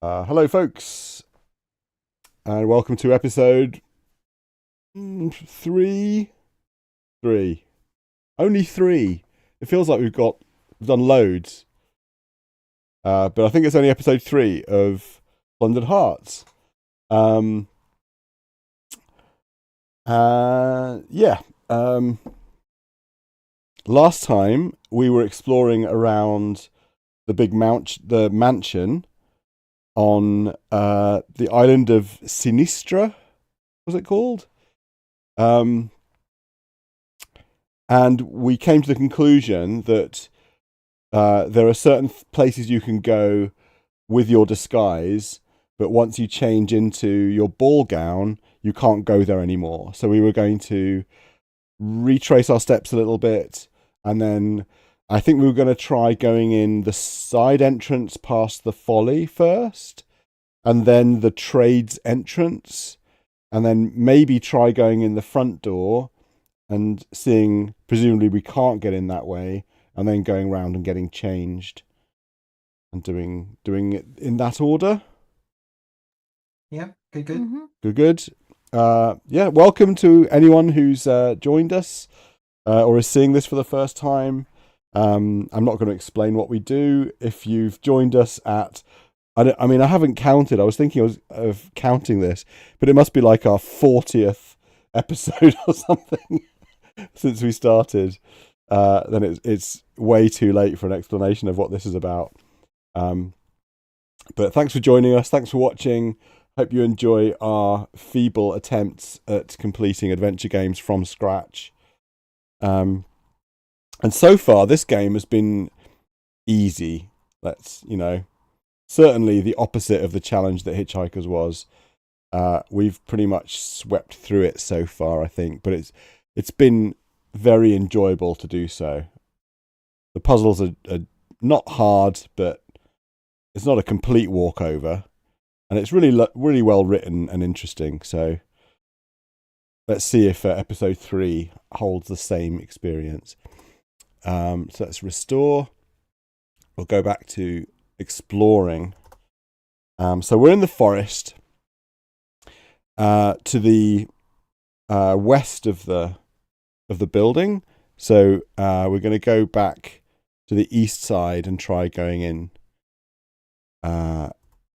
Hello, folks, and welcome to episode three. Only three. It feels like we've done loads, but I think it's only episode 3 of Plundered Hearts. Yeah. Last time we were exploring around the mansion on the island of Sinistra, was it called? And we came to the conclusion that there are certain places you can go with your disguise, but once you change into your ball gown, you can't go there anymore. So we were going to retrace our steps a little bit, and then I think we were going to try going in the side entrance past the Folly first, and then the trades entrance, and then maybe try going in the front door and seeing, presumably we can't get in that way, and then going around and getting changed and doing it in that order. Yeah, good. Mm-hmm. Good. Yeah, welcome to anyone who's joined us or is seeing this for the first time. I'm not going to explain what we do. If you've joined us at, I mean, I haven't counted. I was thinking of counting this, but it must be like our 40th episode or something since we started. Then it's way too late for an explanation of what this is about. But thanks for joining us. Thanks for watching. Hope you enjoy our feeble attempts at completing adventure games from scratch. And so far, this game has been easy. Certainly the opposite of the challenge that Hitchhikers was. We've pretty much swept through it so far, I think, but it's been very enjoyable to do so. The puzzles are not hard, but it's not a complete walkover. And it's really well written and interesting. So let's see if episode 3 holds the same experience. So let's restore. We'll go back to exploring. So we're in the forest to the west of the building. So we're going to go back to the east side and try going in.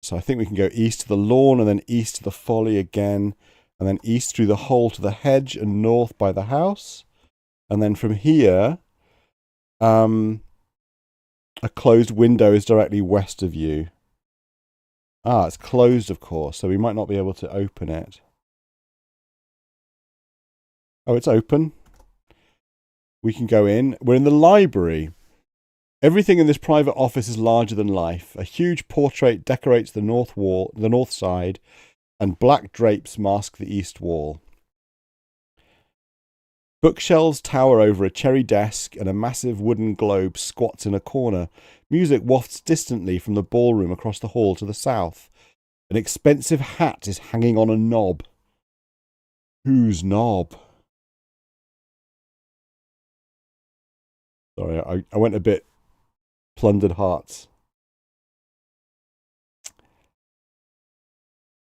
So I think we can go east to the lawn and then east to the Folly again, and then east through the hole to the hedge and north by the house. And then from here, a closed window is directly west of you. It's closed, of course, so we might not be able to open it. Oh, it's open. We can go in. We're in the library. Everything in this private office is larger than life. A huge portrait decorates the north side, and black drapes mask the east wall. Bookshelves tower over a cherry desk, and a massive wooden globe squats in a corner. Music wafts distantly from the ballroom across the hall to the south. An expensive hat is hanging on a knob. Whose knob? Sorry, I went a bit Plundered Hearts.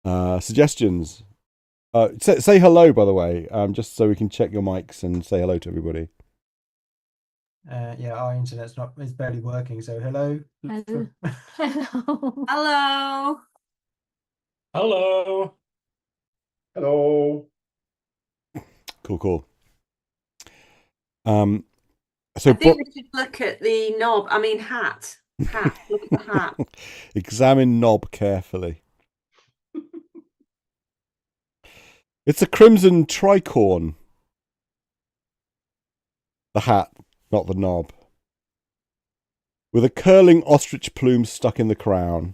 Suggestions. Say hello, by the way, just so we can check your mics and say hello to everybody. Yeah, our internet's it's barely working, so hello. Hello. Hello. Hello. Hello. Cool. So I think we should look at the knob. I mean, hat. Look at the hat. Examine knob carefully. It's a crimson tricorn. The hat, not the knob. With a curling ostrich plume stuck in the crown.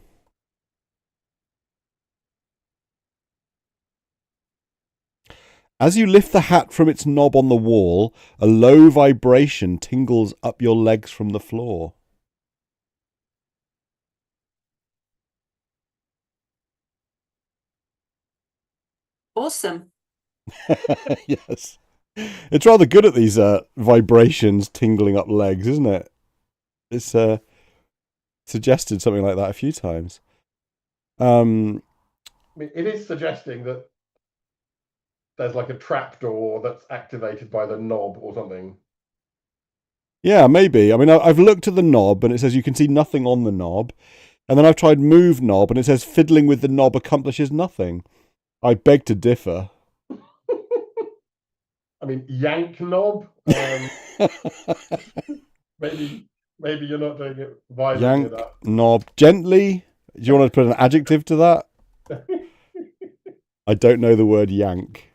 As you lift the hat from its knob on the wall, a low vibration tingles up your legs from the floor. Awesome. Yes. It's rather good at these vibrations tingling up legs, isn't it? It's suggested something like that a few times. I mean, it is suggesting that there's like a trapdoor that's activated by the knob or something. Yeah, maybe. I mean, I've looked at the knob and it says you can see nothing on the knob. And then I've tried move knob and it says fiddling with the knob accomplishes nothing. I beg to differ. I mean, yank knob. Maybe you're not doing it violently Yank enough. knob gently. Do you want to put an adjective to that? I don't know the word yank.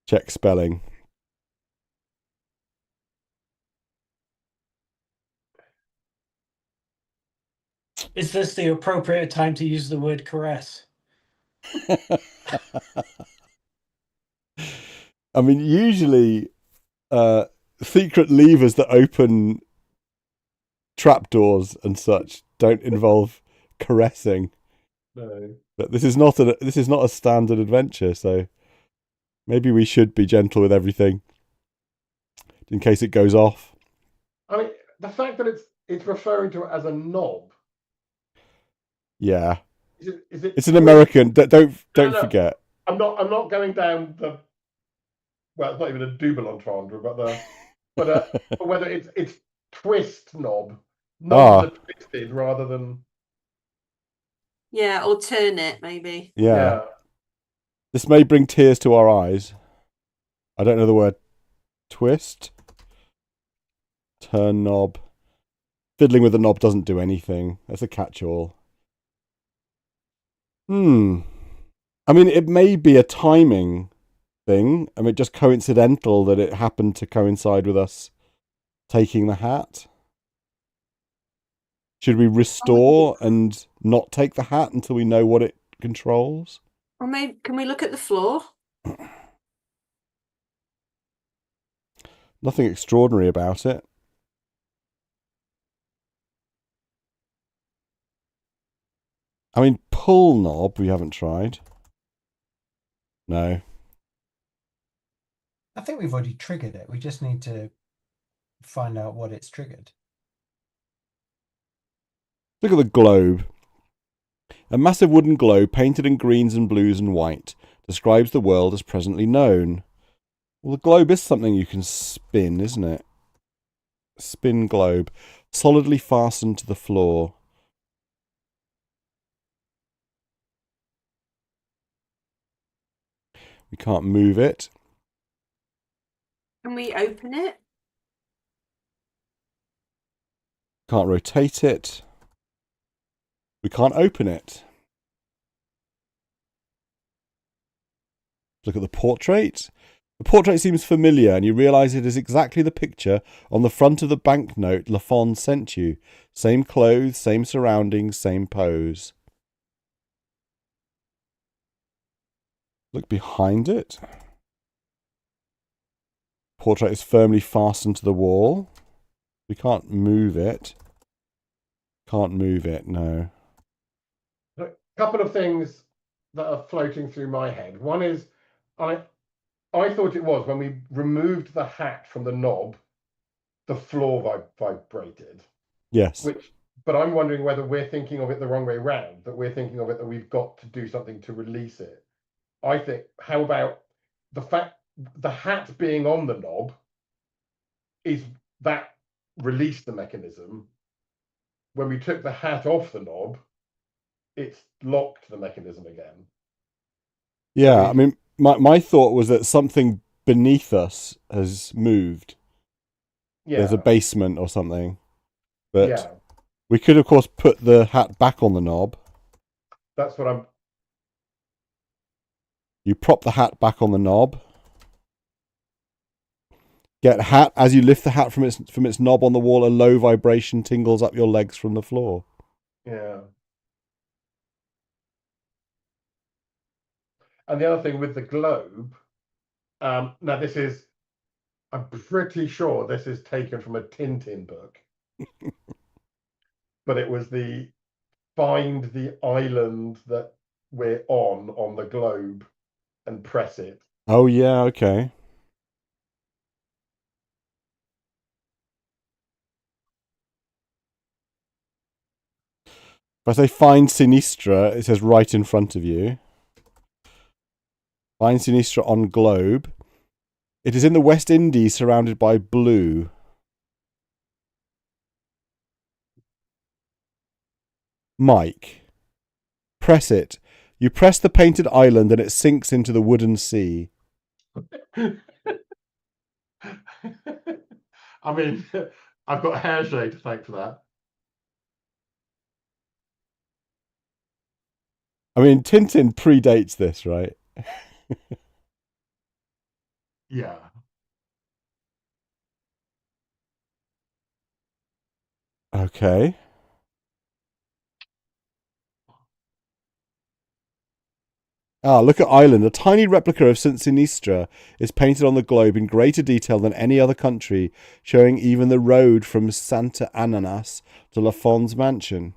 Check spelling. Is this the appropriate time to use the word caress? I mean, usually secret levers that open trapdoors and such don't involve caressing. No. But this is not a standard adventure, so maybe we should be gentle with everything in case it goes off. I mean, the fact that it's referring to it as a knob. Yeah, Is it? it's an American. Don't No. forget. I'm not going down the. Well, it's not even a double entendre, but whether it's twist knob, knobs that are twisted rather than. Yeah, or turn it maybe. Yeah. This may bring tears to our eyes. I don't know the word twist. Turn knob. Fiddling with the knob doesn't do anything. That's a catch-all. I mean, it may be a timing thing. I mean, just coincidental that it happened to coincide with us taking the hat. Should we restore and not take the hat until we know what it controls? Or maybe can we look at the floor? Nothing extraordinary about it. I mean, pull knob we haven't tried. No. I think we've already triggered it. We just need to find out what it's triggered. Look at the globe. A massive wooden globe painted in greens and blues and white describes the world as presently known. Well, the globe is something you can spin, isn't it? Spin globe. Solidly fastened to the floor. We can't move it. Can we open it? Can't rotate it. We can't open it. Look at the portrait. The portrait seems familiar, and you realise it is exactly the picture on the front of the banknote Lafon sent you. Same clothes, same surroundings, same pose. Look behind it. Portrait is firmly fastened to the wall. We can't move it. Can't move it, no. A couple of things that are floating through my head. One is, I thought it was when we removed the hat from the knob, the floor vibrated. Yes. But I'm wondering whether we're thinking of it the wrong way round, that we're thinking of it that we've got to do something to release it. I think, how about the fact the hat being on the knob is that released the mechanism. When we took the hat off the knob, it's locked the mechanism again. Yeah, I mean, my thought was that something beneath us has moved. Yeah. There's a basement or something. But yeah. We could, of course, put the hat back on the knob. That's what I'm... You prop the hat back on the knob. Get hat. As you lift the hat from its knob on the wall, a low vibration tingles up your legs from the floor. Yeah. And the other thing with the globe, now this is, I'm pretty sure this is taken from a Tintin book. But it was the find the island that we're on the globe and press it. Oh, yeah, okay. If I say find Sinistra, it says right in front of you. Find Sinistra on globe. It is in the West Indies, surrounded by blue. Mike. Press it. You press the painted island and it sinks into the wooden sea. I mean, I've got a hair shade to thank for that. I mean, Tintin predates this, right? Yeah. Okay. Ah, look at Ireland. A tiny replica of St. Sinistra is painted on the globe in greater detail than any other country, showing even the road from Santa Ananas to La Fon's mansion.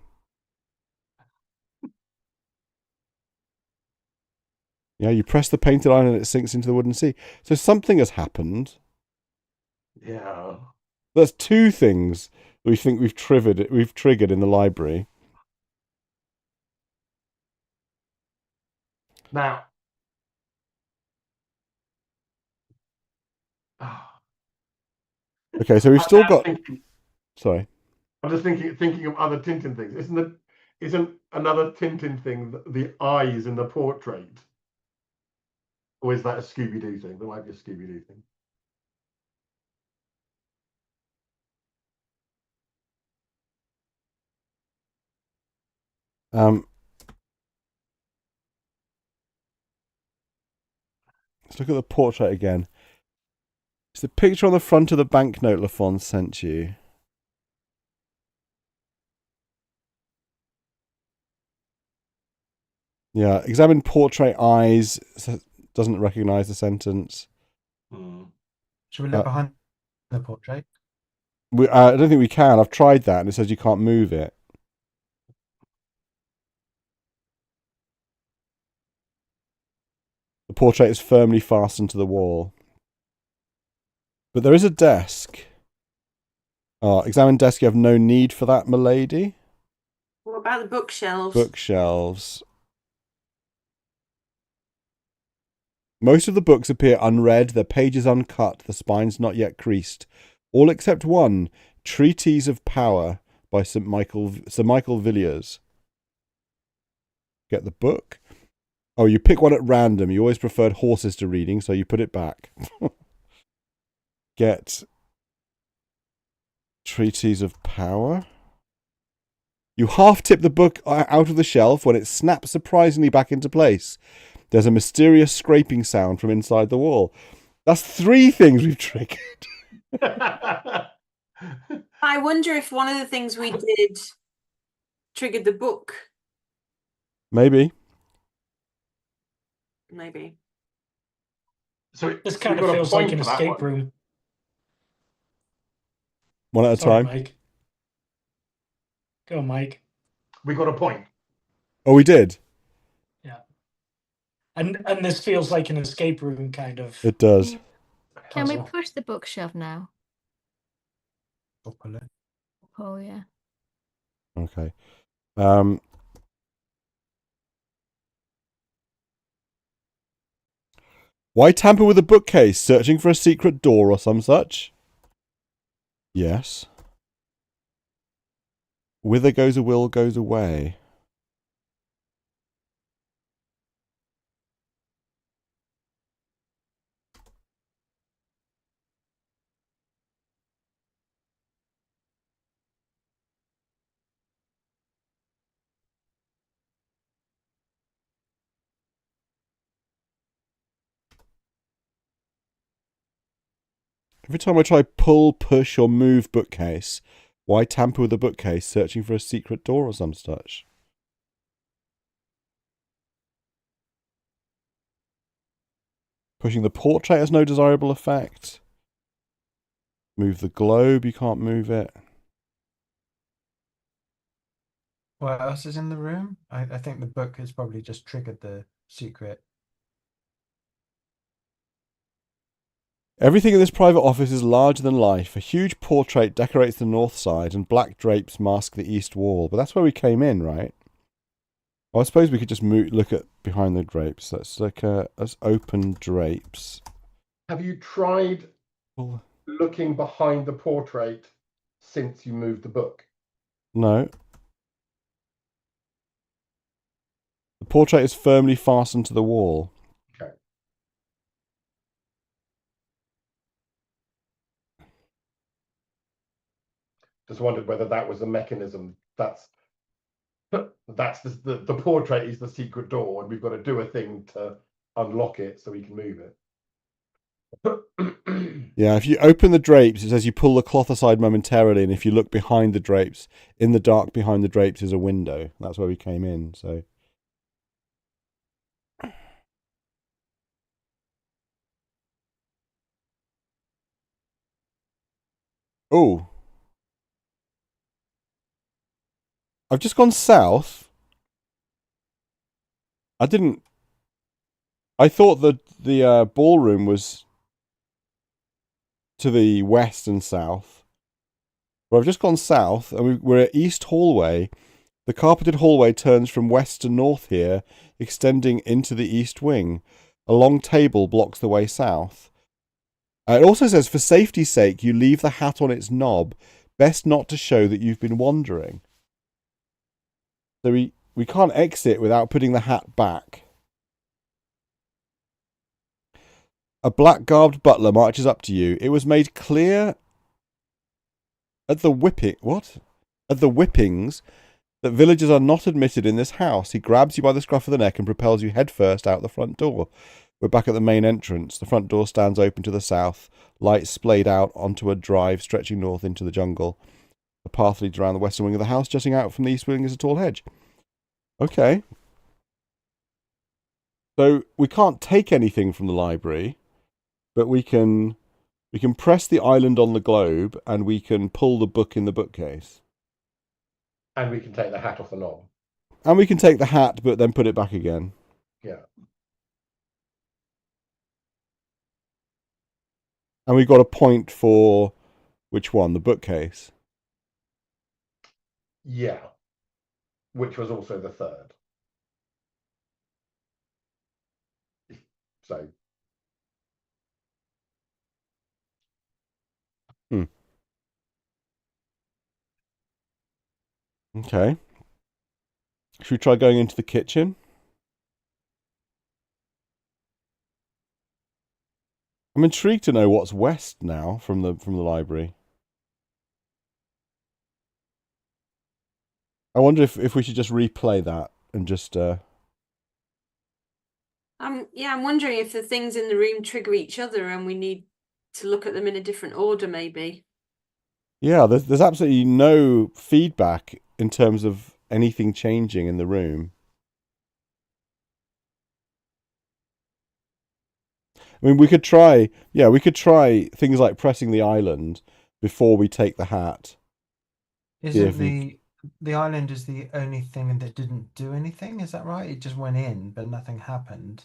Yeah, you press the painted island and it sinks into the wooden sea. So something has happened. Yeah. There's two things we think we've triggered in the library. Now. Okay, so we've still got. Sorry. I'm just thinking of other Tintin things. Isn't another Tintin thing the eyes in the portrait? Or is that a Scooby-Doo thing? There might be a Scooby-Doo thing. Let's look at the portrait again. It's the picture on the front of the banknote Lafon sent you. Yeah, examine portrait eyes. Doesn't recognise the sentence. Should we look behind the portrait? I don't think we can. I've tried that and it says you can't move it. The portrait is firmly fastened to the wall. But there is a desk. Oh, examine desk. You have no need for that, milady. What about the bookshelves? Bookshelves. Most of the books appear unread, their pages uncut, the spines not yet creased. All except one, Treatise of Power by Sir Michael Villiers. Get the book. Oh, you pick one at random. You always preferred horses to reading, so you put it back. Get Treatise of Power. You half tip the book out of the shelf when it snaps surprisingly back into place. There's a mysterious scraping sound from inside the wall. That's 3 things we've triggered. I wonder if one of the things we did triggered the book. Maybe. So This kind of feels like an escape room. One at a time. Mike. Go, Mike. We got a point. Oh, we did? Yeah. And this feels like an escape room kind of. It does. Can we push the bookshelf now? Or pull it? Oh, yeah. Okay. Why tamper with a bookcase? Searching for a secret door or some such? Yes. Whither goes a will goes away. Every time I try pull, push, or move bookcase, why tamper with a bookcase? Searching for a secret door or some such? Pushing the portrait has no desirable effect. Move the globe, you can't move it. What else is in the room? I think the book has probably just triggered the secret. Everything in this private office is larger than life. A huge portrait decorates the north side and black drapes mask the east wall. But that's where we came in, right? I suppose we could just look at behind the drapes. Let's let's open drapes. Have you tried Well, looking behind the portrait since you moved the book? no. The portrait is firmly fastened to the wall. Okay. Just wondered whether that was a mechanism. That's the portrait is the secret door, and we've got to do a thing to unlock it so we can move it. Yeah, if you open the drapes, it says you pull the cloth aside momentarily, and if you look behind the drapes, in the dark behind the drapes is a window. That's where we came in, so... Oh. I've just gone south. I thought that the ballroom was to the west and south. But I've just gone south, and we're at East Hallway. The carpeted hallway turns from west to north here, extending into the east wing. A long table blocks the way south. It also says, for safety's sake, you leave the hat on its knob. Best not to show that you've been wandering. So we can't exit without putting the hat back. A black-garbed butler marches up to you. It was made clear at the whippings that villagers are not admitted in this house. He grabs you by the scruff of the neck and propels you headfirst out the front door. We're back at the main entrance. The front door stands open to the south. Light splayed out onto a drive stretching north into the jungle. A path leads around the western wing of the house. Jutting out from the east wing is a tall hedge. Okay. So we can't take anything from the library, but we can press the island on the globe and we can pull the book in the bookcase. And we can take the hat off the knob. And we can take the hat, but then put it back again. Yeah. And we got a point for which one? The bookcase. Yeah. Which was also the third. So. Okay. Should we try going into the kitchen? I'm intrigued to know what's west now from the library. I wonder if we should just replay that and just Yeah, I'm wondering if the things in the room trigger each other and we need to look at them in a different order, maybe. Yeah, there's absolutely no feedback in terms of anything changing in the room. I mean, we could try things like pressing the island before we take the hat. Isn't the island is the only thing that didn't do anything? Is that right? It just went in, but nothing happened.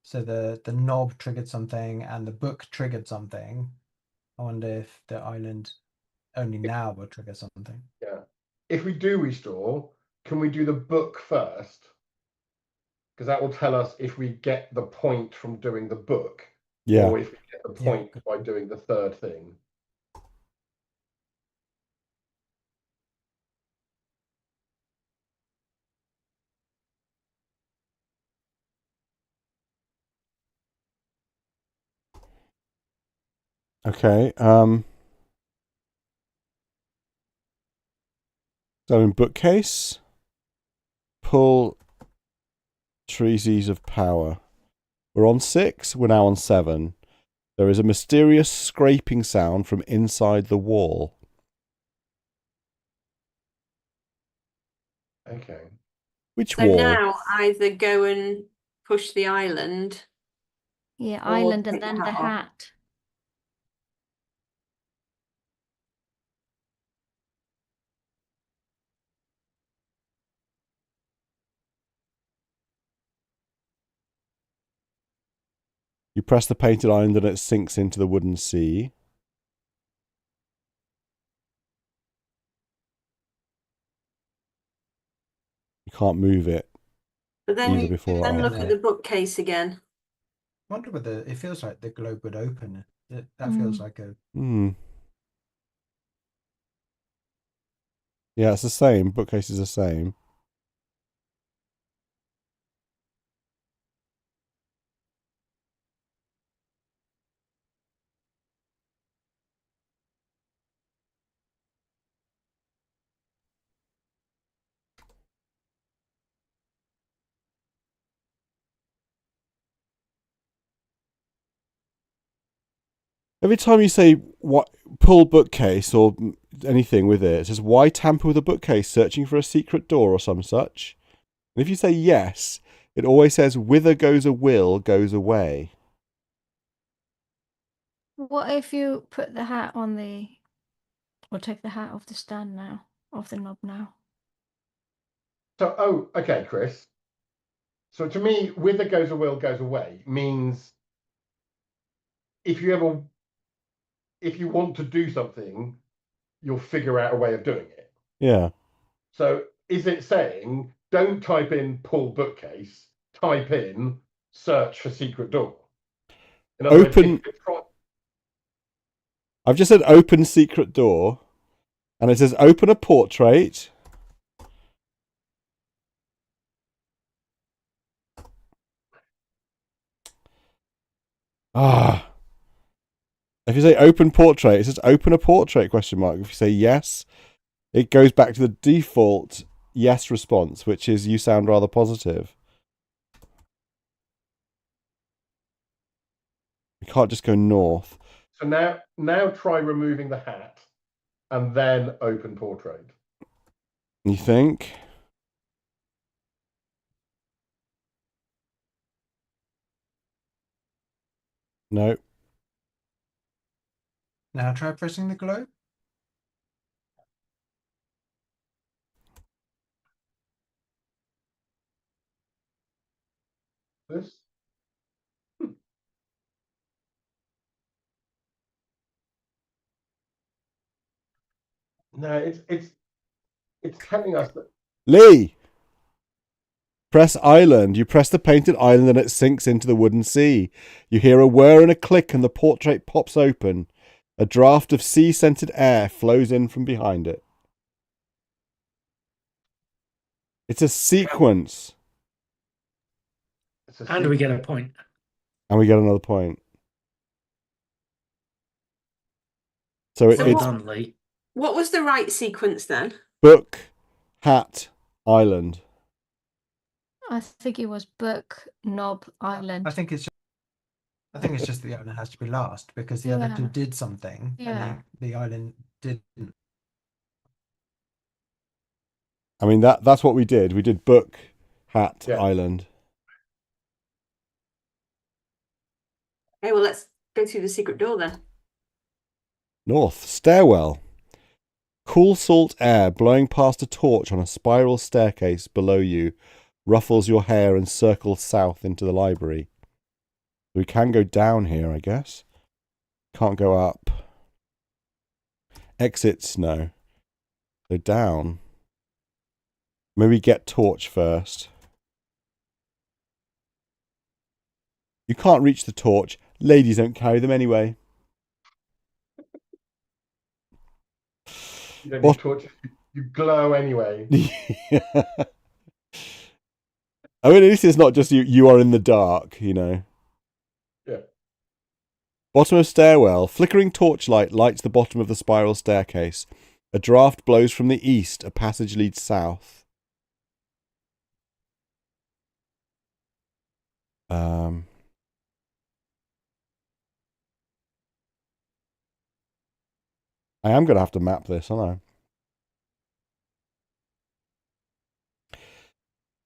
So the knob triggered something and the book triggered something. I wonder if the island only now will trigger something. Yeah. If we do restore, can we do the book first? Because that will tell us if we get the point from doing the book, Yeah. or if we get the point by doing the third thing. Okay. So in bookcase, pull Trees of Power. We're on 6. We're now on 7. There is a mysterious scraping sound from inside the wall. Okay. Which So wall? now either go and push the island. Yeah, Or island take and the then the hat off. hat. You press the painted island and it sinks into the wooden sea. You You can't move it. But then Either you before or then look after. at the bookcase again. I wonder whether it feels like the globe would open. That feels like a. Yeah, it's the same. Bookcase is the same. Every time you say what pull bookcase or anything with it, it says why tamper with a bookcase, searching for a secret door or some such. And if you say yes, it always says whither goes a will goes away. What if you put the hat on the, or take the hat off the stand now, off the knob now? So, okay, Chris. So to me, whither goes a will goes away means if you want to do something, you'll figure out a way of doing it. Yeah. So is it saying don't type in pull bookcase, type in search for secret door? In other Open. words, I've just said open secret door, and it says open a portrait. If you say open portrait, it says open a portrait, question mark. If you say yes, it goes back to the default yes response, which is you sound rather positive. You can't just go north. So now try removing the hat and then open portrait. You think? No. Now try pressing the globe. This. No, it's telling us that. Lee! Press island. You press the painted island and it sinks into the wooden sea. You hear a whir and a click and the portrait pops open. A draft of sea-scented air flows in from behind it. It's a sequence. And we get a point. And we get another point. So it's done, Lee. What was the right sequence then? book, hat, island. I think it was book, knob, island. I think it's just the island has to be last because the other two did something. Yeah. And the island didn't. I mean that's what we did. We did book, hat, island. Okay, well let's go through the secret door then. North, stairwell. Cool salt air blowing past a torch on a spiral staircase below you ruffles your hair and circles south into the library. We can go down here, I guess. Can't go up. Exits, no. So down. Maybe get torch first. You can't reach the torch. Ladies don't carry them anyway. You don't need torch. You glow anyway. I mean, at least it's not just you are in the dark, you know. Yeah. Bottom of stairwell. Flickering torchlight lights the bottom of the spiral staircase. A draft blows from the east. A passage leads south. I am going to have to map this, aren't I?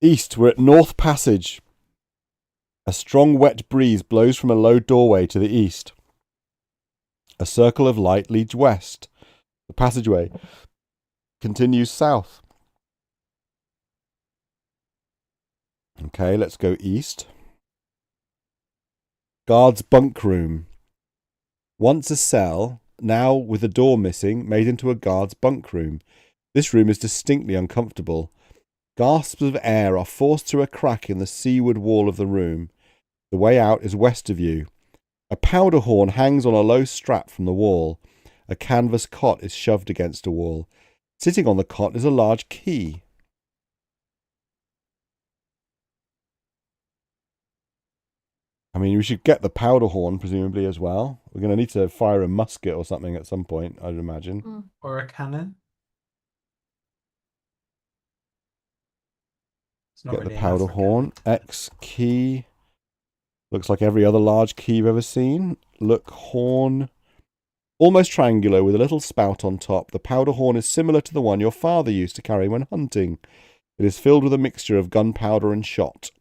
East, we're at North Passage. A strong wet breeze blows from a low doorway to the east. A circle of light leads west. The passageway continues south. Okay, let's go east. Guard's bunk room. Once a cell, now with a door missing, made into a guard's bunk room. This room is distinctly uncomfortable. Gasps of air are forced through a crack in the seaward wall of the room. The way out is west of you. A powder horn hangs on a low strap from the wall. A canvas cot is shoved against a wall. Sitting on the cot is a large key. I mean, we should get the powder horn, presumably, as well. We're going to need to fire a musket or something at some point, I'd imagine. Or a cannon. It's not Get really the an powder African. horn. X key. Looks like every other large key you've ever seen. Look, horn. Almost triangular with a little spout on top. The powder horn is similar to the one your father used to carry when hunting. It is filled with a mixture of gunpowder and shot.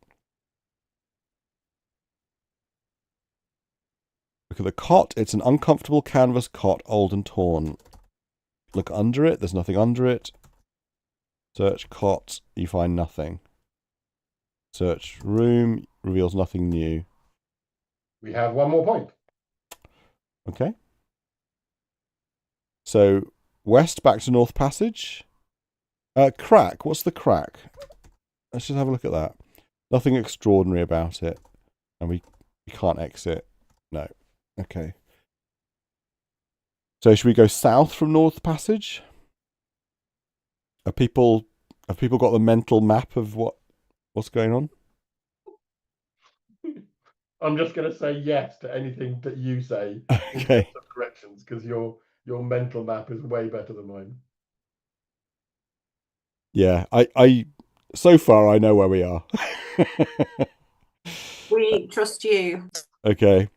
Look at the cot. It's an uncomfortable canvas cot, old and torn. Look under it. There's nothing under it. Search cot. You find nothing. Search room. Reveals nothing new. We have one more point. Okay. So, west back to North Passage. Crack. What's the crack? Let's just have a look at that. Nothing extraordinary about it. And we can't exit. No. Okay. So should we go south from North Passage? Have people got the mental map of what's going on? I'm just going to say yes to anything that you say. In Okay. terms of corrections, because your mental map is way better than mine. Yeah, I so far I know where we are. We trust you. Okay.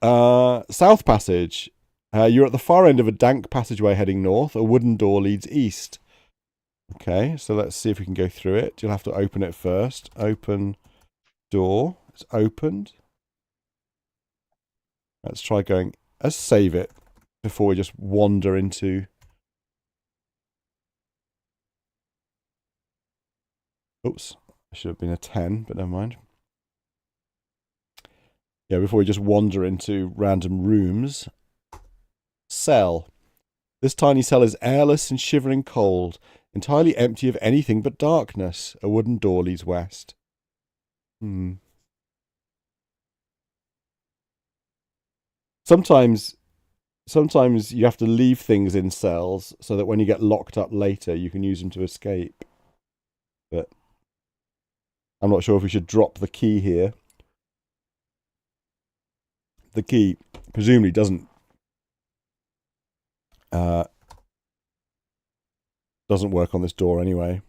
South Passage. You're at the far end of a dank passageway heading north. A wooden door leads east. Okay, so let's see if we can go through it. You'll have to open it first. Open door. It's opened. Let's try going. Let's save it before we just wander into. Oops, it should have been a 10, but never mind. Yeah, before we just wander into random rooms. Cell. This tiny cell is airless and shivering cold, entirely empty of anything but darkness. A wooden door leads west. Sometimes you have to leave things in cells so that when you get locked up later, you can use them to escape. But I'm not sure if we should drop the key here. The key presumably doesn't work on this door anyway.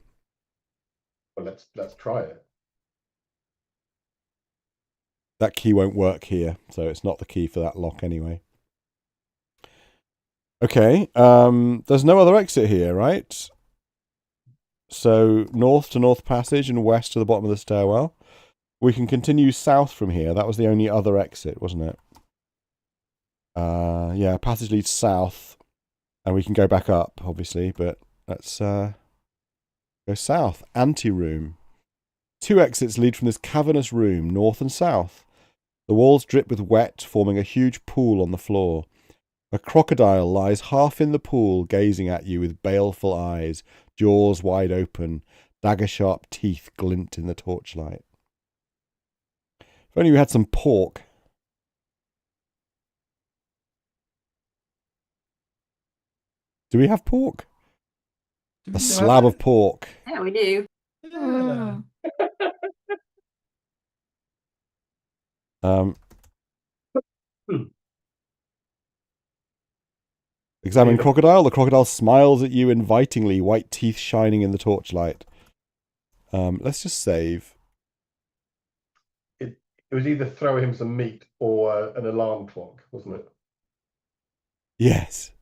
Well, let's try it. That key won't work here, so it's not the key for that lock anyway. Okay, there's no other exit here, right? So north to North Passage and west to the bottom of the stairwell. We can continue south from here. That was the only other exit, wasn't it? Yeah, passage leads south, and we can go back up, obviously, but let's go south. Anteroom. 2 exits lead from this cavernous room, north and south. The walls drip with wet, forming a huge pool on the floor. A crocodile lies half in the pool, gazing at you with baleful eyes, jaws wide open. Dagger-sharp teeth glint in the torchlight. If only we had some pork. Do we have pork? A slab of pork. Yeah, we do. Yeah. Examine crocodile. The crocodile smiles at you invitingly, white teeth shining in the torchlight. Let's just save. It was either throw him some meat or an alarm clock, wasn't it? Yes.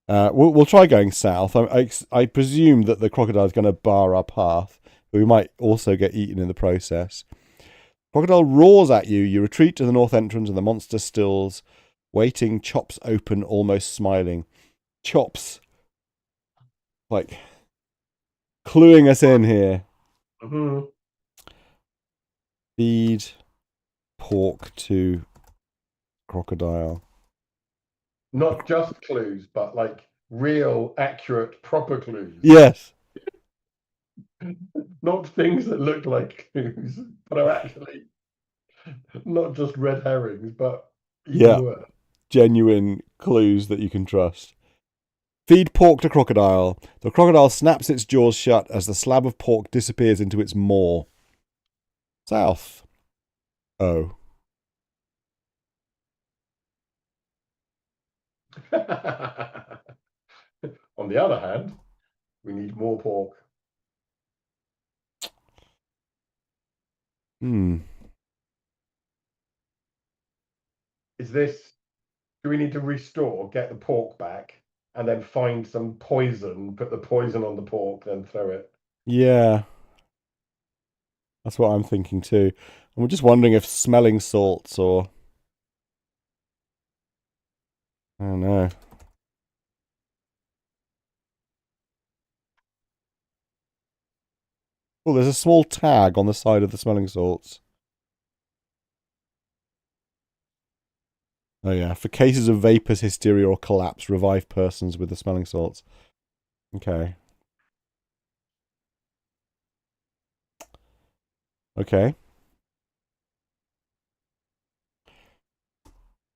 We'll try going south. I presume that the crocodile is going to bar our path, but we might also get eaten in the process. Crocodile roars at you. You retreat to the north entrance and the monster stills, waiting, chops open, almost smiling. Chops. Like, cluing us in here. Mm-hmm. Feed pork to crocodile. Not just clues, but like real, accurate, proper clues. Yes. Not things that look like clues, but are actually not just red herrings, but even Yeah. worse. Genuine clues that you can trust. Feed pork to crocodile. The crocodile snaps its jaws shut as the slab of pork disappears into its maw. South. Oh. On the other hand, we need more pork. Is this, do we need to restore, get the pork back, and then find some poison, put the poison on the pork, then throw it? Yeah. That's what I'm thinking too. And we're just wondering if smelling salts or... I don't know. Oh, there's a small tag on the side of the smelling salts. Oh yeah, for cases of vapors, hysteria, or collapse, revive persons with the smelling salts. Okay. Okay.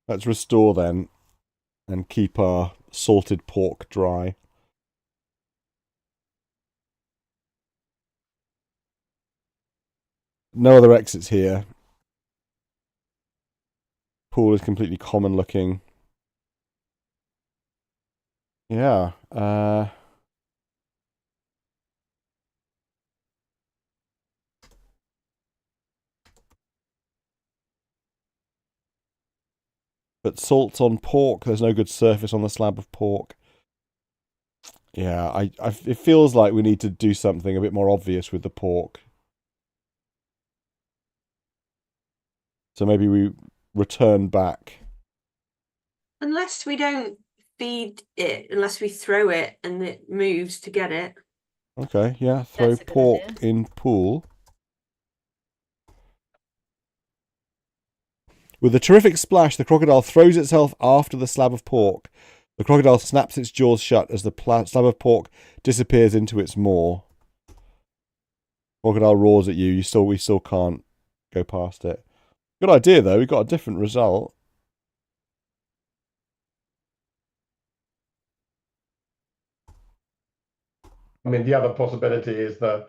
Let's restore then and keep our salted pork dry. No other exits here. Pool is completely common looking. Yeah. But salts on pork, there's no good surface on the slab of pork. Yeah, it feels like we need to do something a bit more obvious with the pork. So maybe we return back. Unless we don't feed it, unless we throw it and it moves to get it. Okay, yeah, throw That's a good pork idea. in pool. With a terrific splash, the crocodile throws itself after the slab of pork. The crocodile snaps its jaws shut as the slab of pork disappears into its maw. Crocodile roars at you. We still can't go past it. Good idea, though. We got a different result. I mean, the other possibility is the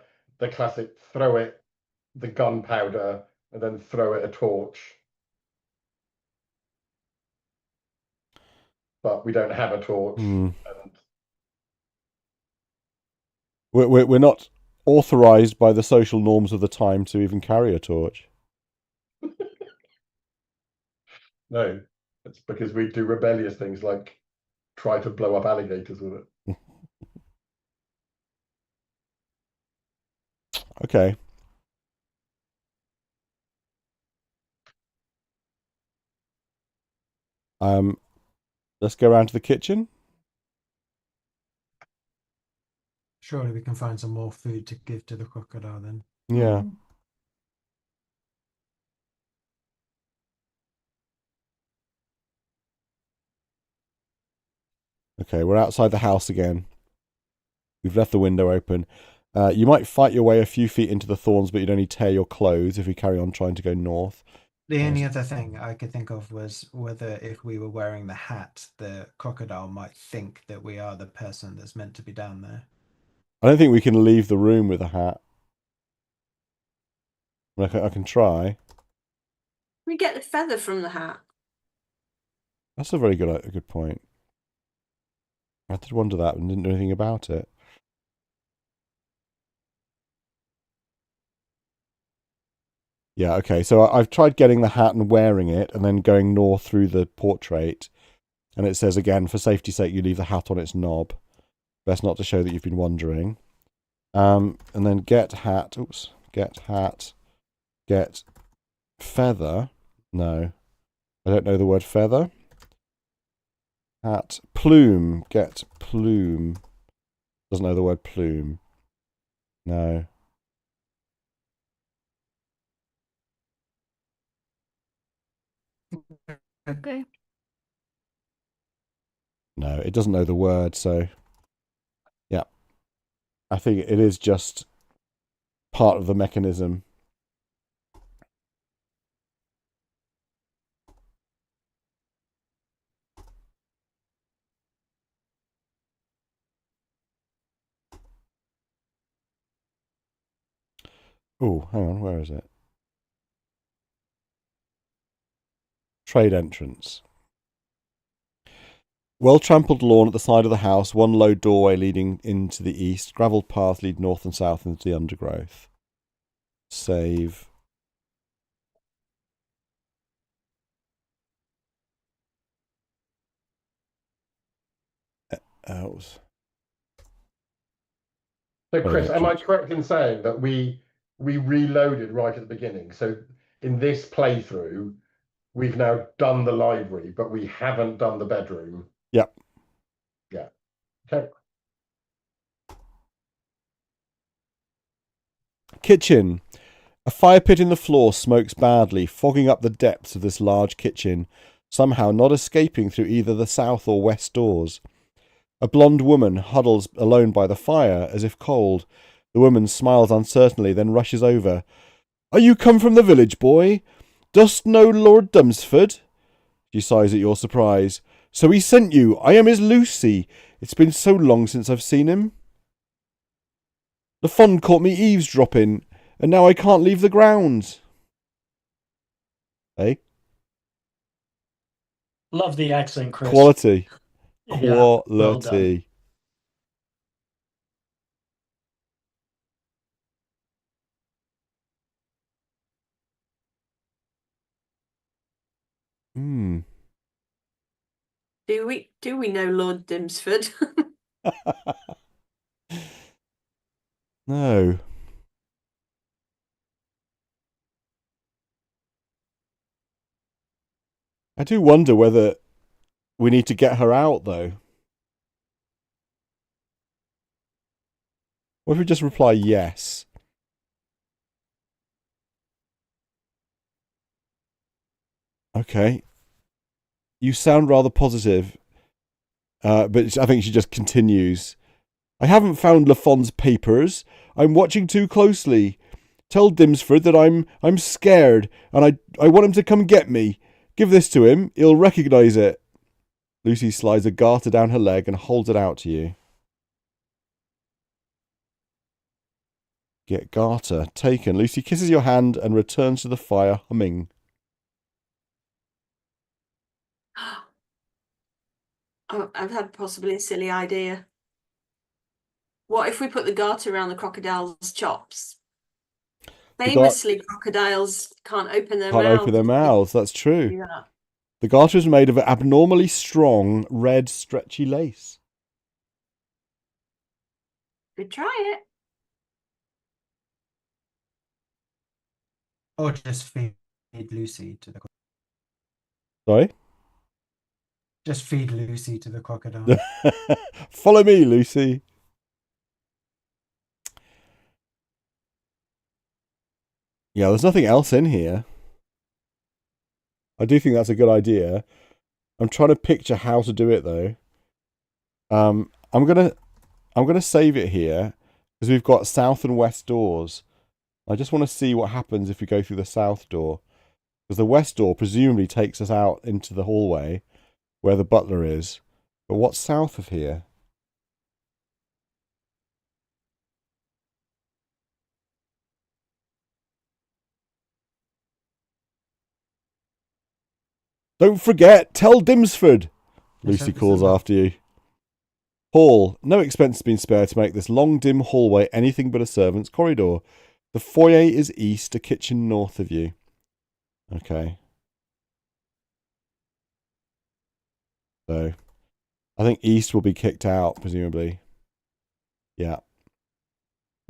classic throw it, the gunpowder, and then throw it a torch. But we don't have a torch. And We're not authorized by the social norms of the time to even carry a torch. no, it's because we do rebellious things like try to blow up alligators with it. Okay. Let's go around to the kitchen. Surely we can find some more food to give to the crocodile then. Yeah. Okay, we're outside the house again. We've left the window open. You might fight your way a few feet into the thorns, but you'd only tear your clothes if we carry on trying to go north. The only other thing I could think of was whether if we were wearing the hat, the crocodile might think that we are the person that's meant to be down there. I don't think we can leave the room with a hat. I can try. We get the feather from the hat. That's a very good point. I did wonder that and didn't know anything about it. Yeah, okay. So I've tried getting the hat and wearing it and then going north through the portrait. And it says again, for safety's sake, you leave the hat on its knob. Best not to show that you've been wandering. And then get hat. Oops. Get hat. Get feather. No. I don't know the word feather. Hat. Plume. Get plume. Doesn't know the word plume. No. Okay. No, it doesn't know the word, so yeah. I think it is just part of the mechanism. Oh, hang on, where is it? Trade entrance. Well-trampled lawn at the side of the house, one low doorway leading into the east. Gravelled paths lead north and south into the undergrowth. Save. Out. So, Chris, am I correct in saying that we reloaded right at the beginning? So, in this playthrough, we've now done the library, but we haven't done the bedroom. Yep. Yeah. Okay. Kitchen. A fire pit in the floor smokes badly, fogging up the depths of this large kitchen, somehow not escaping through either the south or west doors. A blonde woman huddles alone by the fire, as if cold. The woman smiles uncertainly, then rushes over. "Are you come from the village, boy? Dost know Lord Dumsford?" She sighs at your surprise. "So he sent you. I am his Lucy. It's been so long since I've seen him. The fond caught me eavesdropping, and now I can't leave the grounds." Eh? Love the accent, Chris. Quality. Yeah, Quality. well done. Do we know Lord Dimsford? No. I do wonder whether we need to get her out, though. What if we just reply yes? Okay. You sound rather positive, but I think she just continues. "I haven't found Lafon's papers. I'm watching too closely. Tell Dimsford that I'm scared, and I want him to come get me. Give this to him. He'll recognise it." Lucy slides a garter down her leg and holds it out to you. Get garter. Taken. Lucy kisses your hand and returns to the fire, humming. Oh, I've had possibly a silly idea. What if we put the garter around the crocodile's chops? Famously, crocodiles can't open their mouths. Can't open their mouths, that's true. Yeah. The garter is made of abnormally strong, red, stretchy lace. Could try it. Or just feed Lucy to the. Sorry? Just feed Lucy to the crocodile. Follow me, Lucy. Yeah, there's nothing else in here. I do think that's a good idea. I'm trying to picture how to do it, though. I'm gonna save it here because we've got south and west doors. I just want to see what happens if we go through the south door, because the west door presumably takes us out into the hallway where the butler is. But what's south of here? "Don't forget, tell Dimsford," Lucy calls after you. Hall. No expense has been spared to make this long, dim hallway anything but a servant's corridor. The foyer is east, a kitchen north of you. Okay. So, I think east will be kicked out, presumably. Yeah.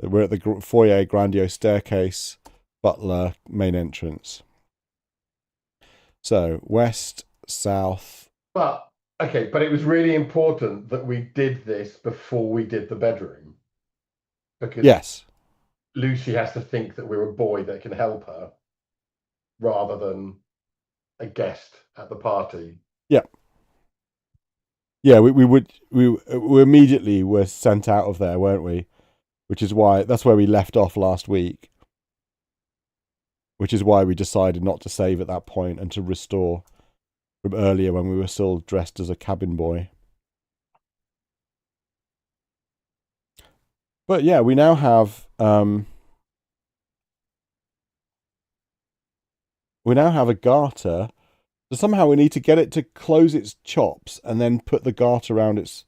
We're at the foyer, grandiose staircase, butler, main entrance. So, west, south. But it was really important that we did this before we did the bedroom. Because yes, Lucy has to think that we're a boy that can help her rather than a guest at the party. Yeah. Yeah, we immediately were sent out of there, weren't we? which is why that's where we left off last week. Which is why we decided not to save at that point and to restore from earlier when we were still dressed as a cabin boy. But yeah, we now have a garter. So somehow we need to get it to close its chops and then put the garter around its.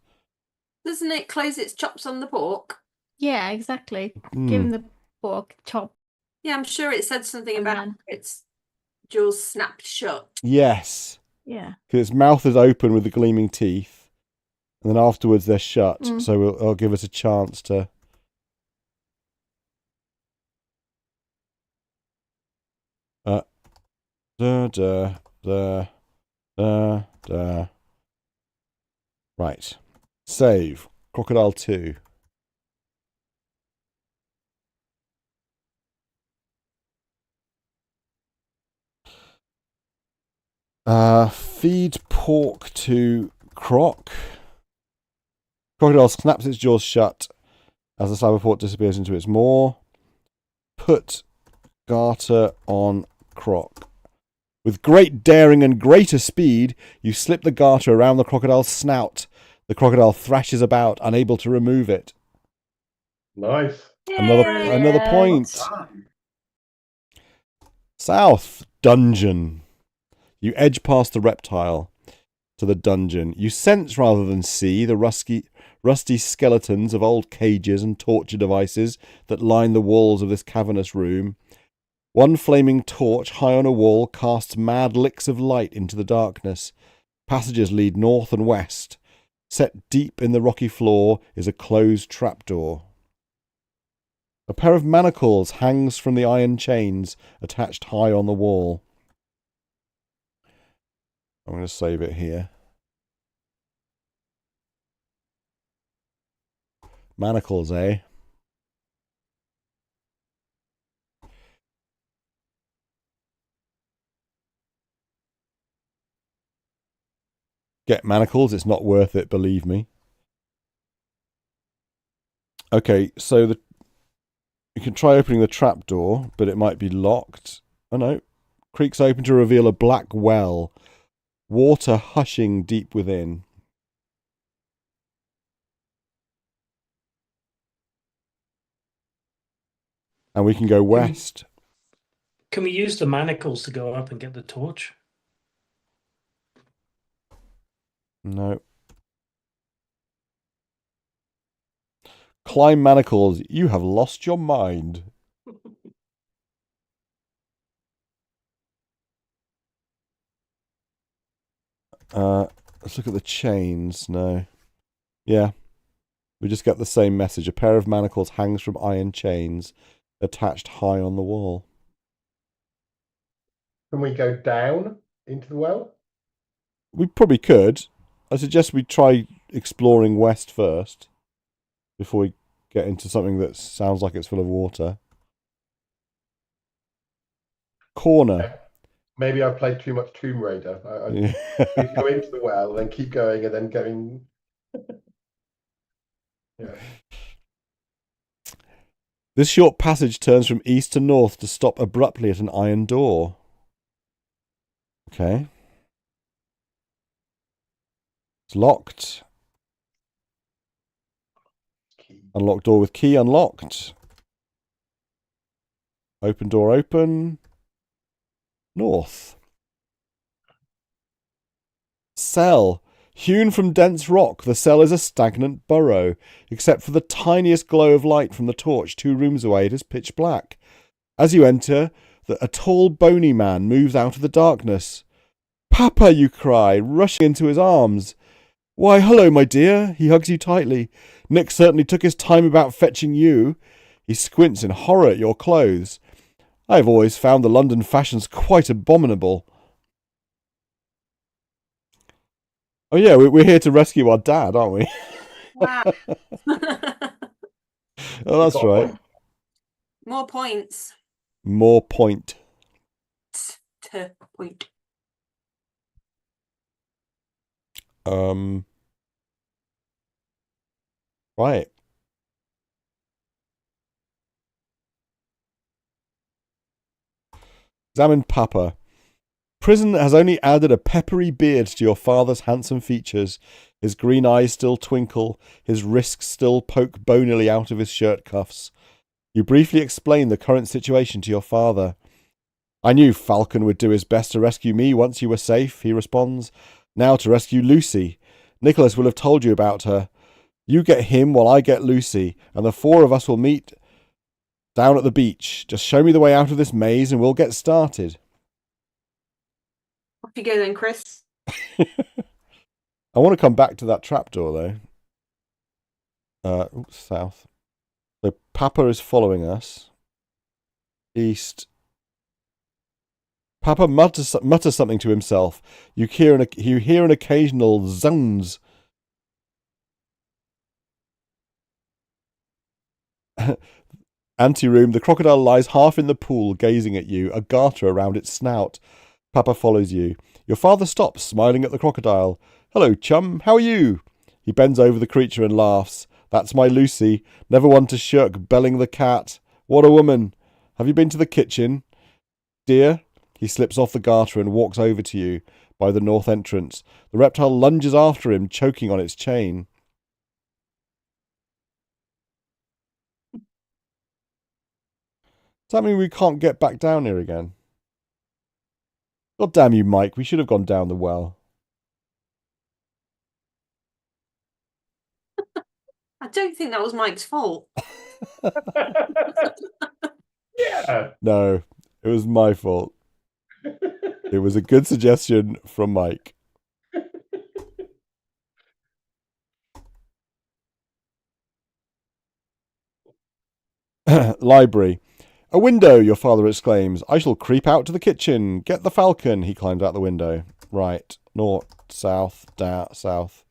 Doesn't it close its chops on the pork? Yeah, exactly. Give him the pork chop. Yeah, I'm sure it said something And about then- its jaws snapped shut. Yes. Yeah. Because its mouth is open with the gleaming teeth, and then afterwards they're shut. Mm. So it'll give us a chance to. Right. Save. Crocodile 2. Feed pork to Croc. Crocodile snaps its jaws shut as the slab of pork disappears into its maw. Put garter on Croc. With great daring and greater speed, you slip the garter around the crocodile's snout. The crocodile thrashes about, unable to remove it. Nice. Another point. South dungeon. You edge past the reptile to the dungeon. You sense rather than see the rusty skeletons of old cages and torture devices that line the walls of this cavernous room. One flaming torch high on a wall casts mad licks of light into the darkness. Passages lead north and west. Set deep in the rocky floor is a closed trapdoor. A pair of manacles hangs from the iron chains attached high on the wall. I'm going to save it here. Manacles, eh? Get manacles, it's not worth it, believe me. Okay, so you can try opening the trapdoor, but it might be locked. Oh no. Creaks open to reveal a black well. Water hushing deep within. And we can go west. Can we use the manacles to go up and get the torch? No. Climb manacles. You have lost your mind. Let's look at the chains. No. Yeah. We just get the same message. A pair of manacles hangs from iron chains attached high on the wall. Can we go down into the well? We probably could. I suggest we try exploring west first before we get into something that sounds like it's full of water. Corner. Maybe I've played too much Tomb Raider. We go into the well, then keep going, and then going. Yeah. This short passage turns from east to north to stop abruptly at an iron door. Okay. It's locked. Unlocked door with key unlocked. Open door open. North. Cell. Hewn from dense rock, the cell is a stagnant burrow. Except for the tiniest glow of light from the torch 2 rooms away, it is pitch black. As you enter, a tall, bony man moves out of the darkness. Papa, you cry, rushing into his arms. Why, hello, my dear. He hugs you tightly. Nick certainly took his time about fetching you. He squints in horror at your clothes. I have always found the London fashions quite abominable. Oh yeah, we're here to rescue our dad, aren't we? Wow. Oh, that's right. More points. More point. Point. Right. Examine Papa. Prison has only added a peppery beard to your father's handsome features. His green eyes still twinkle, his wrists still poke bonily out of his shirt cuffs. You briefly explain the current situation to your father. I knew Falcon would do his best to rescue me once you were safe, he responds. Now to rescue Lucy. Nicholas will have told you about her. You get him while I get Lucy, and the four of us will meet down at the beach. Just show me the way out of this maze and we'll get started. Off you go then, Chris. I want to come back to that trapdoor though. South. So Papa is following us. East. Papa mutters something to himself. You hear an occasional zones. Anteroom. The crocodile lies half in the pool, gazing at you, a garter around its snout. Papa follows you. Your father stops, smiling at the crocodile. Hello, chum. How are you? He bends over the creature and laughs. That's my Lucy. Never one to shirk belling the cat. What a woman. Have you been to the kitchen? Dear? He slips off the garter and walks over to you by the north entrance. The reptile lunges after him, choking on its chain. Does that mean we can't get back down here again? God damn you, Mike. We should have gone down the well. I don't think that was Mike's fault. Yeah. No, it was my fault. It was a good suggestion from Mike. Library. A window, your father exclaims. I shall creep out to the kitchen. Get the falcon. He climbs out the window. Right. North, south, south.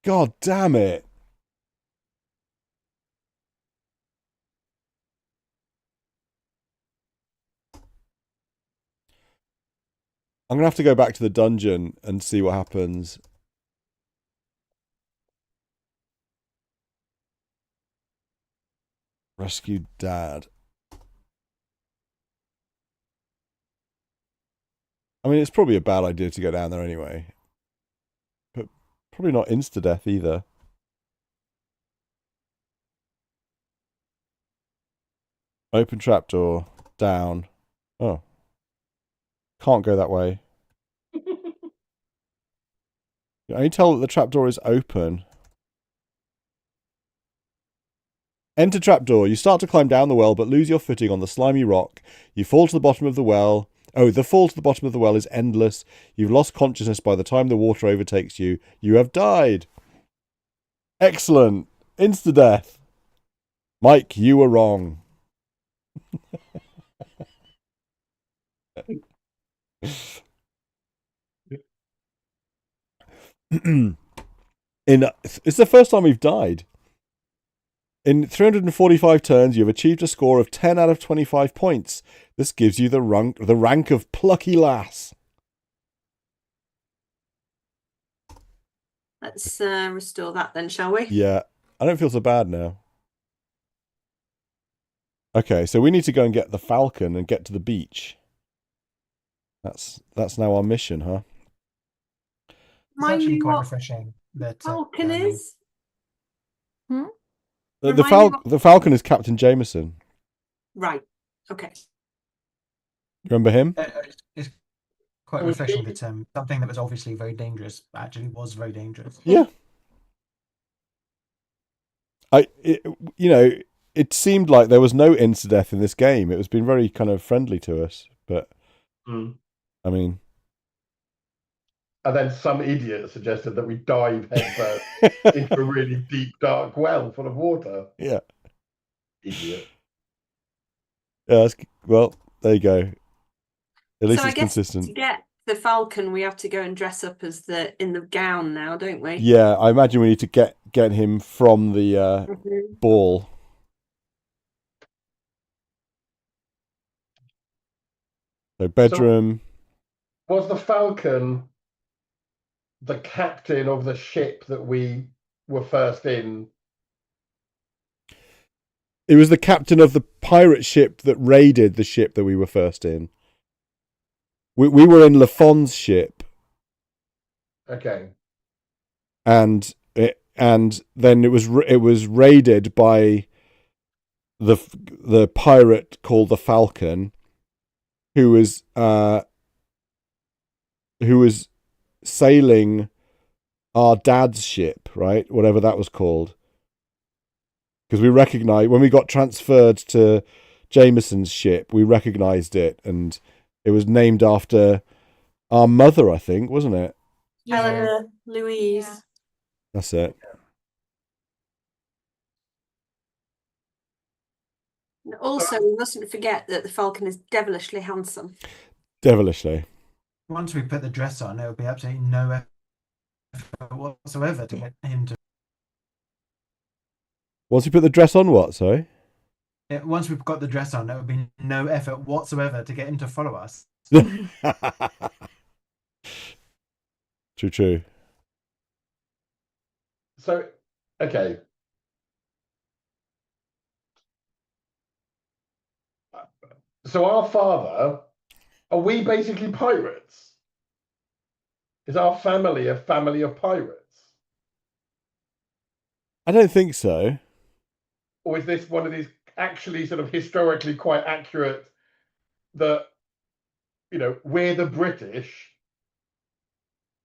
God damn it. I'm going to have to go back to the dungeon and see what happens. Rescue Dad. I mean, it's probably a bad idea to go down there anyway. But probably not insta-death either. Open trapdoor. Down. Oh. Can't go that way. You only tell that the trapdoor is open. Enter trapdoor. You start to climb down the well, but lose your footing on the slimy rock. You fall to the bottom of the well. Oh, the fall to the bottom of the well is endless. You've lost consciousness by the time the water overtakes you. You have died. Excellent. Insta-death. Mike, you were wrong. It's the first time we've died. In 345 turns, you've achieved a score of 10 out of 25 points. This gives you the rank of Plucky Lass. Let's restore that then, shall we? Yeah, I don't feel so bad now. Okay, so we need to go and get the falcon and get to the beach. That's now our mission, huh? It's Mind actually me quite what refreshing. That Falcon is? The falcon is Captain Jameson. Right. Okay. Remember him? It's quite refreshing that something that was obviously very dangerous actually was very dangerous. Yeah. It seemed like there was no insta-death in this game. It was been very kind of friendly to us, but I mean. And then some idiot suggested that we dive headfirst into a really deep, dark well full of water. Yeah. Idiot. Yeah. Well, there you go. At least So it's consistent. To get the falcon, we have to go and dress up as in the gown now, don't we? Yeah, I imagine we need to get him from the ball. So bedroom. So was the falcon the captain of the ship that we were first in? It was the captain of the pirate ship that raided the ship that we were first in. We were in Lafon's ship. Okay. And then it was raided by the pirate called the Falcon, who was sailing our dad's ship, right? Whatever that was called. Because we recognized when we got transferred to Jameson's ship, we recognized it, and it was named after our mother, I think, wasn't it? Eleanor Louise. Yeah. That's it. Also, we mustn't forget that the Falcon is devilishly handsome. Devilishly. Once we put the dress on, it would be absolutely no effort whatsoever to get him to. Once you put the dress on, what? Sorry. Once we've got the dress on, it would be no effort whatsoever to get him to follow us. True. So, okay. So our father, are we basically pirates? Is our family a family of pirates? I don't think so. Or is this one of these actually sort of historically quite accurate that, you know, we're the British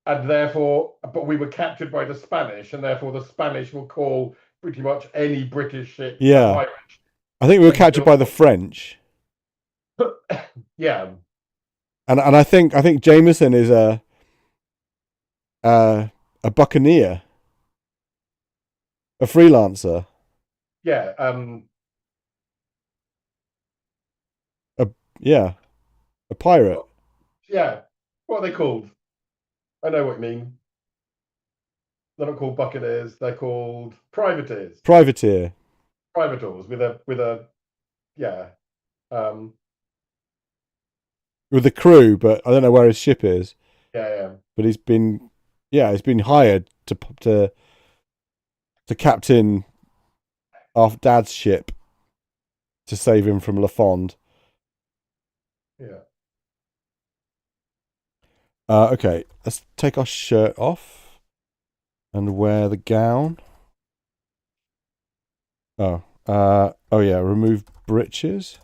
and therefore, but we were captured by the Spanish and therefore the Spanish will call pretty much any British ship a pirate. I think we were captured by the French. Yeah. And I think Jameson is a buccaneer, a freelancer. Yeah. A pirate. Yeah. What are they called? I know what you mean. They're not called buccaneers. They're called privateers. Privateer. Privators with a yeah. With the crew, but I don't know where his ship is. Yeah. But he's been hired to captain our dad's ship to save him from Lafond. Yeah. Okay, let's take our shirt off and wear the gown. Oh yeah, remove breeches.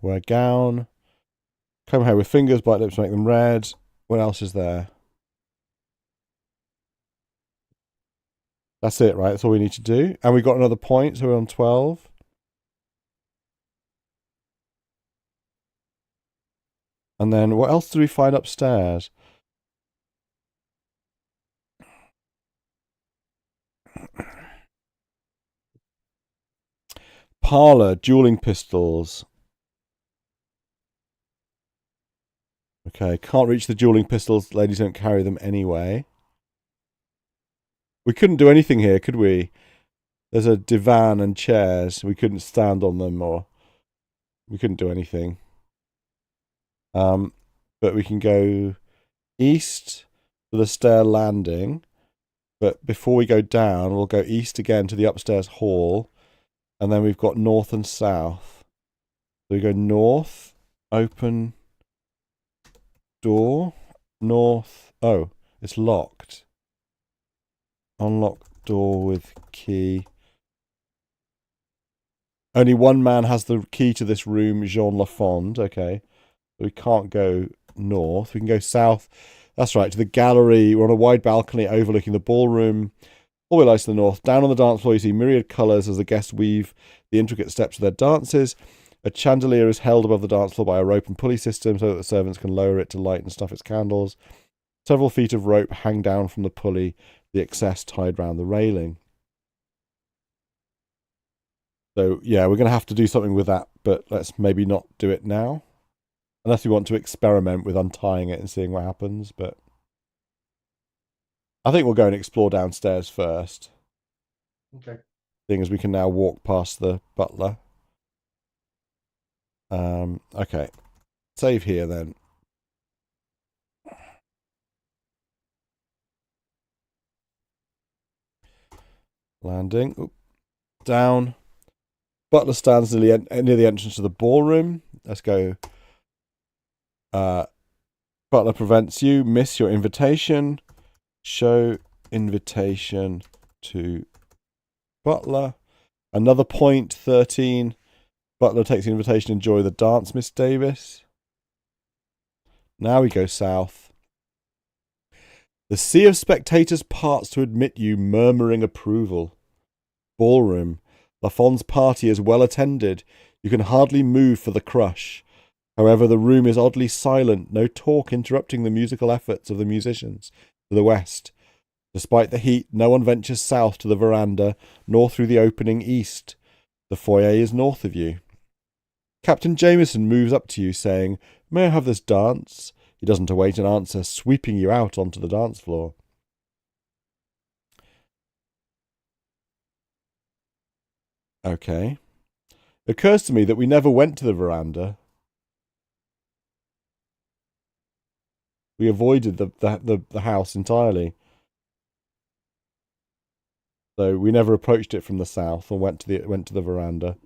Wear gown. Comb hair with fingers, bite lips, make them red. What else is there? That's it, right? That's all we need to do. And we got another point, so we're on 12. And then what else do we find upstairs? Parlor, dueling pistols. Okay, can't reach the dueling pistols. Ladies don't carry them anyway. We couldn't do anything here, could we? There's a divan and chairs. We couldn't stand on them, or we couldn't do anything. But we can go east to the stair landing. But before we go down, we'll go east again to the upstairs hall. And then we've got north and south. So we go north, open door, north. Oh, it's locked. Unlock door with key. Only one man has the key to this room, Jean Lafond. Okay. We can't go north. We can go south. That's right, to the gallery. We're on a wide balcony overlooking the ballroom. All the way lights to the north. Down on the dance floor, you see myriad colours as the guests weave the intricate steps of their dances. A chandelier is held above the dance floor by a rope and pulley system so that the servants can lower it to light and snuff its candles. Several feet of rope hang down from the pulley, the excess tied round the railing. So, yeah, we're going to have to do something with that, but let's maybe not do it now. Unless we want to experiment with untying it and seeing what happens, but I think we'll go and explore downstairs first. Okay. Seeing as we can now walk past the butler. Okay. Save here then. Landing. Oop. Down. Butler stands near the entrance to the ballroom. Let's go. Butler prevents you. Miss your invitation. Show invitation to Butler. Another point, 13. Butler takes the invitation. Enjoy the dance, Miss Davis. Now we go south. The sea of spectators parts to admit you, murmuring approval. Ballroom. Lafon's party is well attended. You can hardly move for the crush. However, the room is oddly silent, no talk interrupting the musical efforts of the musicians to the west. Despite the heat, no one ventures south to the veranda, nor through the opening east. The foyer is north of you. Captain Jameson moves up to you, saying, "May I have this dance?" He doesn't await an answer, sweeping you out onto the dance floor. Okay. It occurs to me that we never went to the veranda. We avoided the house entirely. So we never approached it from the south or went to the veranda.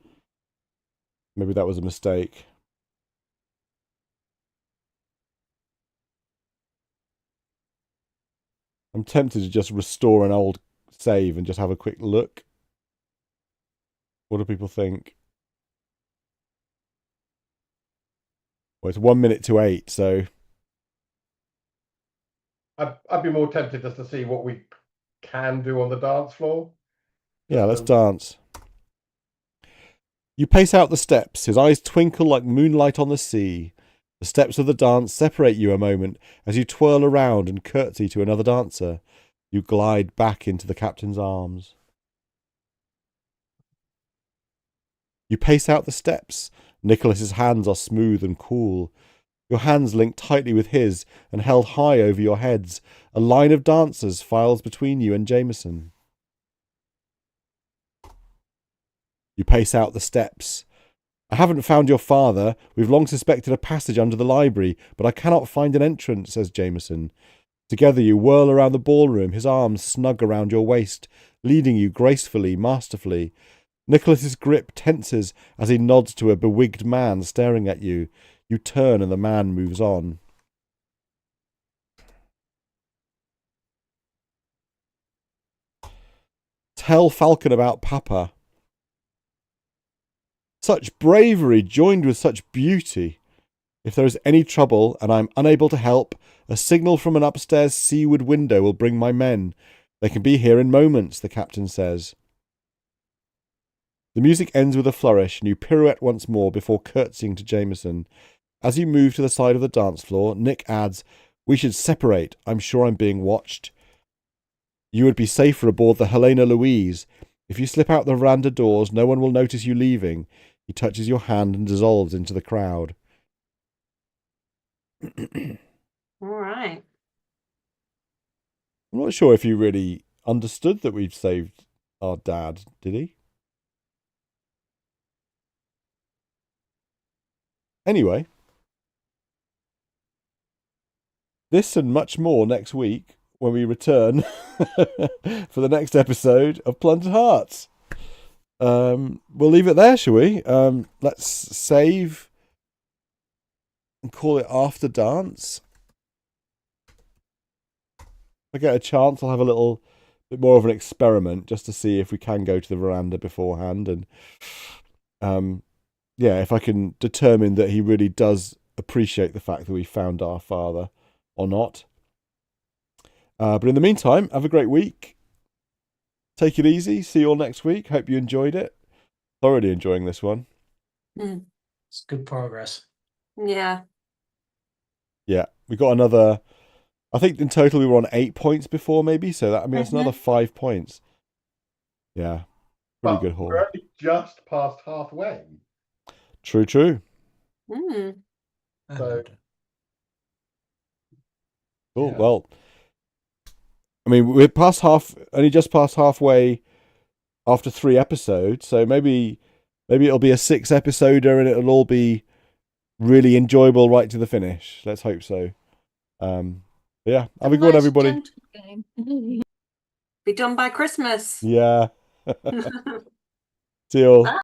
Maybe that was a mistake. I'm tempted to just restore an old save and just have a quick look. What do people think? Well, it's 1 minute to 8, so I'd be more tempted just to see what we can do on the dance floor. yeah, let's dance. You pace out the steps. His eyes twinkle like moonlight on the sea. The steps of the dance separate you a moment as you twirl around and curtsy to another dancer. You glide back into the captain's arms. You pace out the steps. Nicholas's hands are smooth and cool. Your hands link tightly with his and held high over your heads. A line of dancers files between you and Jameson. You pace out the steps. I haven't found your father. We've long suspected a passage under the library, but I cannot find an entrance, says Jameson. Together you whirl around the ballroom, his arms snug around your waist, leading you gracefully, masterfully. Nicholas's grip tenses as he nods to a bewigged man staring at you. You turn and the man moves on. Tell Falcon about Papa. Such bravery joined with such beauty. If there is any trouble and I am unable to help, a signal from an upstairs seaward window will bring my men. They can be here in moments, the captain says. The music ends with a flourish and you pirouette once more before curtsying to Jameson. As you move to the side of the dance floor, Nick adds, "We should separate. I'm sure I'm being watched. You would be safer aboard the Helena Louise. If you slip out the veranda doors, no one will notice you leaving." He touches your hand and dissolves into the crowd. All right. I'm not sure if he really understood that we'd saved our dad, did he? Anyway, this and much more next week when we return for the next episode of Plundered Hearts. We'll leave it there, shall we? Let's save and call it After Dance. If I get a chance, I'll have a little bit more of an experiment just to see if we can go to the veranda beforehand. And yeah, if I can determine that he really does appreciate the fact that we found our father or not. But in the meantime, have a great week. Take it easy. See you all next week. Hope you enjoyed it. Thoroughly enjoying this one. It's good progress. Yeah. Yeah, we got another. I think in total we were on 8 points before, maybe. So that that's another 5 points. Yeah, pretty good haul. We're only just past halfway. True. So Cool. Yeah. Well, I mean, we're only just past halfway after 3 episodes. So maybe it'll be a 6 episoder and it'll all be really enjoyable right to the finish. Let's hope so. Yeah, have a good one, everybody. Be done by Christmas. Yeah. Deal.